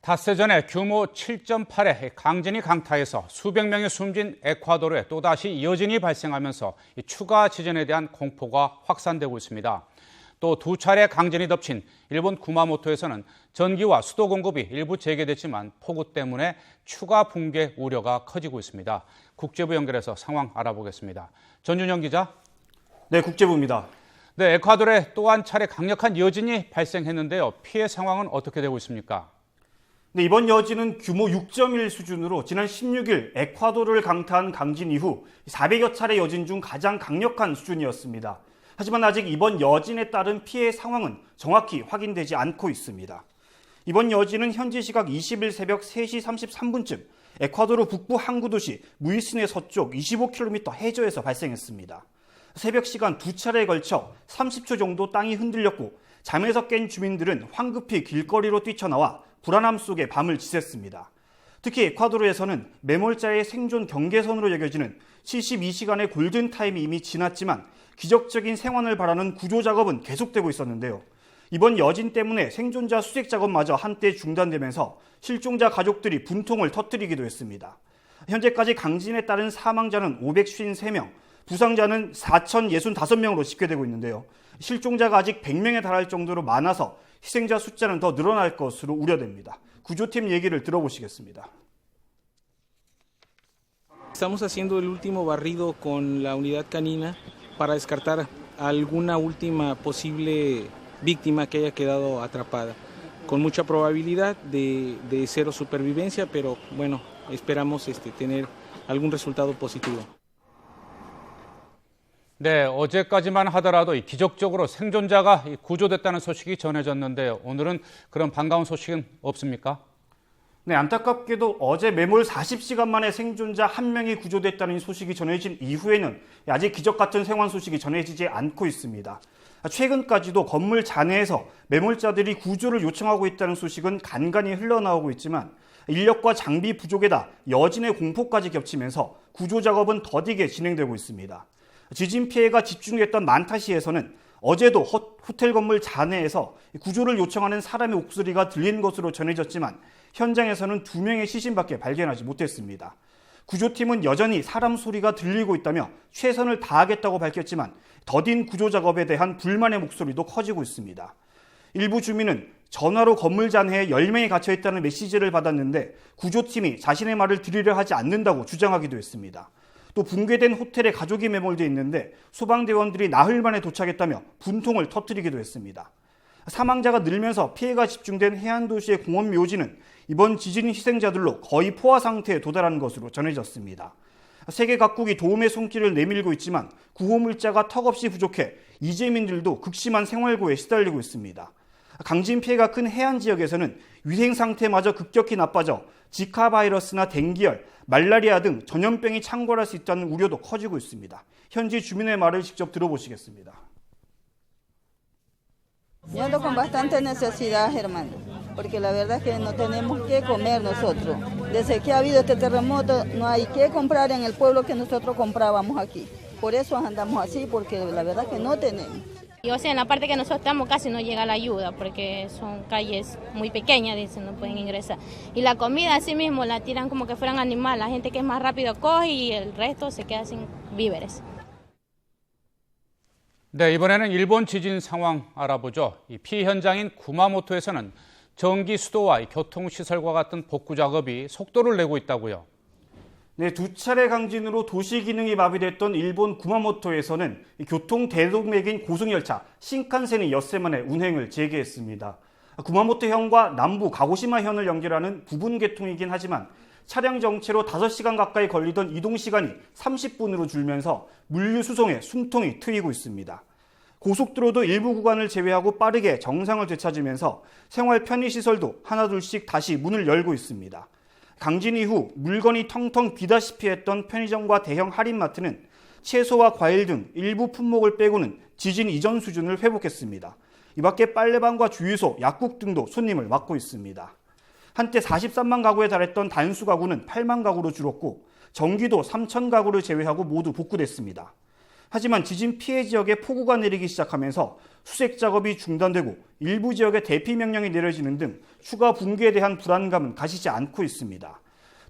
닷새 전에 규모 7.8의 강진이 강타해서 수백 명이 숨진 에콰도르에 또다시 여진이 발생하면서 추가 지진에 대한 공포가 확산되고 있습니다. 또 두 차례 강진이 덮친 일본 구마모토에서는 전기와 수도 공급이 일부 재개됐지만 폭우 때문에 추가 붕괴 우려가 커지고 있습니다. 국제부 연결해서 상황 알아보겠습니다. 전준영 기자. 네, 국제부입니다. 네, 에콰도르에 또 한 차례 강력한 여진이 발생했는데요. 피해 상황은 어떻게 되고 있습니까? 네, 이번 여진은 규모 6.1 수준으로 지난 16일 에콰도르를 강타한 강진 이후 400여 차례 여진 중 가장 강력한 수준이었습니다. 하지만 아직 이번 여진에 따른 피해 상황은 정확히 확인되지 않고 있습니다. 이번 여진은 현지 시각 20일 새벽 3시 33분쯤 에콰도르 북부 항구 도시 무이스네 서쪽 25km 해저에서 발생했습니다. 새벽 시간 두 차례에 걸쳐 30초 정도 땅이 흔들렸고 잠에서 깬 주민들은 황급히 길거리로 뛰쳐나와 불안함 속에 밤을 지샜습니다. 특히 에콰도르에서는 매몰자의 생존 경계선으로 여겨지는 72시간의 골든타임이 이미 지났지만 기적적인 생還을 바라는 구조 작업은 계속되고 있었는데요. 이번 여진 때문에 생존자 수색 작업마저 한때 중단되면서 실종자 가족들이 분통을 터뜨리기도 했습니다. 현재까지 강진에 따른 사망자는 553명, 부상자는 4,065명으로 집계되고 있는데요. 실종자가 아직 100명에 달할 정도로 많아서 희생자 숫자는 더 늘어날 것으로 우려됩니다. 구조팀 얘기를 들어보시겠습니다. Estamos haciendo el último barrido con la unidad canina para descartar alguna última posible víctima que haya quedado atrapada. Con mucha probabilidad de cero supervivencia, pero bueno, esperamos tener algún resultado positivo. 네, 어제까지만 하더라도 기적적으로 생존자가 구조됐다는 소식이 전해졌는데요. 오늘은 그런 반가운 소식은 없습니까? 네, 안타깝게도 어제 매몰 40시간 만에 생존자 1명이 구조됐다는 소식이 전해진 이후에는 아직 기적 같은 생還소식이 전해지지 않고 있습니다. 최근까지도 건물 잔해에서 매몰자들이 구조를 요청하고 있다는 소식은 간간히 흘러나오고 있지만 인력과 장비 부족에다 여진의 공포까지 겹치면서 구조 작업은 더디게 진행되고 있습니다. 지진 피해가 집중됐던 만타시에서는 어제도 호텔 건물 잔해에서 구조를 요청하는 사람의 목소리가 들린 것으로 전해졌지만 현장에서는 2명의 시신밖에 발견하지 못했습니다. 구조팀은 여전히 사람 소리가 들리고 있다며 최선을 다하겠다고 밝혔지만 더딘 구조 작업에 대한 불만의 목소리도 커지고 있습니다. 일부 주민은 전화로 건물 잔해에 10명이 갇혀있다는 메시지를 받았는데 구조팀이 자신의 말을 들으려 하지 않는다고 주장하기도 했습니다. 또 붕괴된 호텔에 가족이 매몰돼 있는데 소방대원들이 나흘 만에 도착했다며 분통을 터뜨리기도 했습니다. 사망자가 늘면서 피해가 집중된 해안도시의 공원 묘지는 이번 지진 희생자들로 거의 포화 상태에 도달한 것으로 전해졌습니다. 세계 각국이 도움의 손길을 내밀고 있지만 구호물자가 턱없이 부족해 이재민들도 극심한 생활고에 시달리고 있습니다. 강진 피해가 큰 해안 지역에서는 위생 상태마저 급격히 나빠져 지카 바이러스나 댕기열, 말라리아 등 전염병이 창궐할 수 있다는 우려도 커지고 있습니다. 현지 주민의 말을 직접 들어보시겠습니다. Yo ando con bastante necesidad, hermano, porque la verdad es que no tenemos que comer nosotros. Desde que ha habido este terremoto no hay que comprar en el pueblo que nosotros comprábamos aquí. Por eso andamos así, porque la verdad es que no tenemos. Y o sea, en la parte que nosotros estamos casi no llega la ayuda porque son calles muy pequeñas, dicen, no pueden ingresar. Y la comida así mismo la tiran como que fueran animales. La gente que es más rápido coge y el resto se queda sin víveres. 네, 이번에는 일본 지진 상황 알아보죠. 이 피해 현장인 구마모토에서는 전기, 수도와 교통시설과 같은 복구 작업이 속도를 내고 있다고요. 네, 두 차례 강진으로 도시 기능이 마비됐던 일본 구마모토에서는 교통 대동맥인 고속열차 신칸센이 엿새 만에 운행을 재개했습니다. 구마모토현과 남부 가고시마현을 연결하는 부분 개통이긴 하지만 차량 정체로 5시간 가까이 걸리던 이동 시간이 30분으로 줄면서 물류 수송에 숨통이 트이고 있습니다. 고속도로도 일부 구간을 제외하고 빠르게 정상을 되찾으면서 생활 편의시설도 하나둘씩 다시 문을 열고 있습니다. 강진 이후 물건이 텅텅 비다시피 했던 편의점과 대형 할인마트는 채소와 과일 등 일부 품목을 빼고는 지진 이전 수준을 회복했습니다. 이 밖에 빨래방과 주유소, 약국 등도 손님을 맡고 있습니다. 한때 43만 가구에 달했던 단수 가구는 8만 가구로 줄었고 전기도 3천 가구를 제외하고 모두 복구됐습니다. 하지만 지진 피해 지역에 폭우가 내리기 시작하면서 수색 작업이 중단되고 일부 지역에 대피 명령이 내려지는 등 추가 붕괴에 대한 불안감은 가시지 않고 있습니다.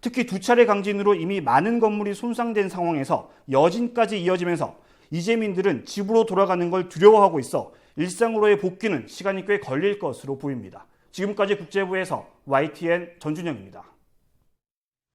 특히 두 차례 강진으로 이미 많은 건물이 손상된 상황에서 여진까지 이어지면서 이재민들은 집으로 돌아가는 걸 두려워하고 있어 일상으로의 복귀는 시간이 꽤 걸릴 것으로 보입니다. 지금까지 국제부에서 YTN 전준영입니다.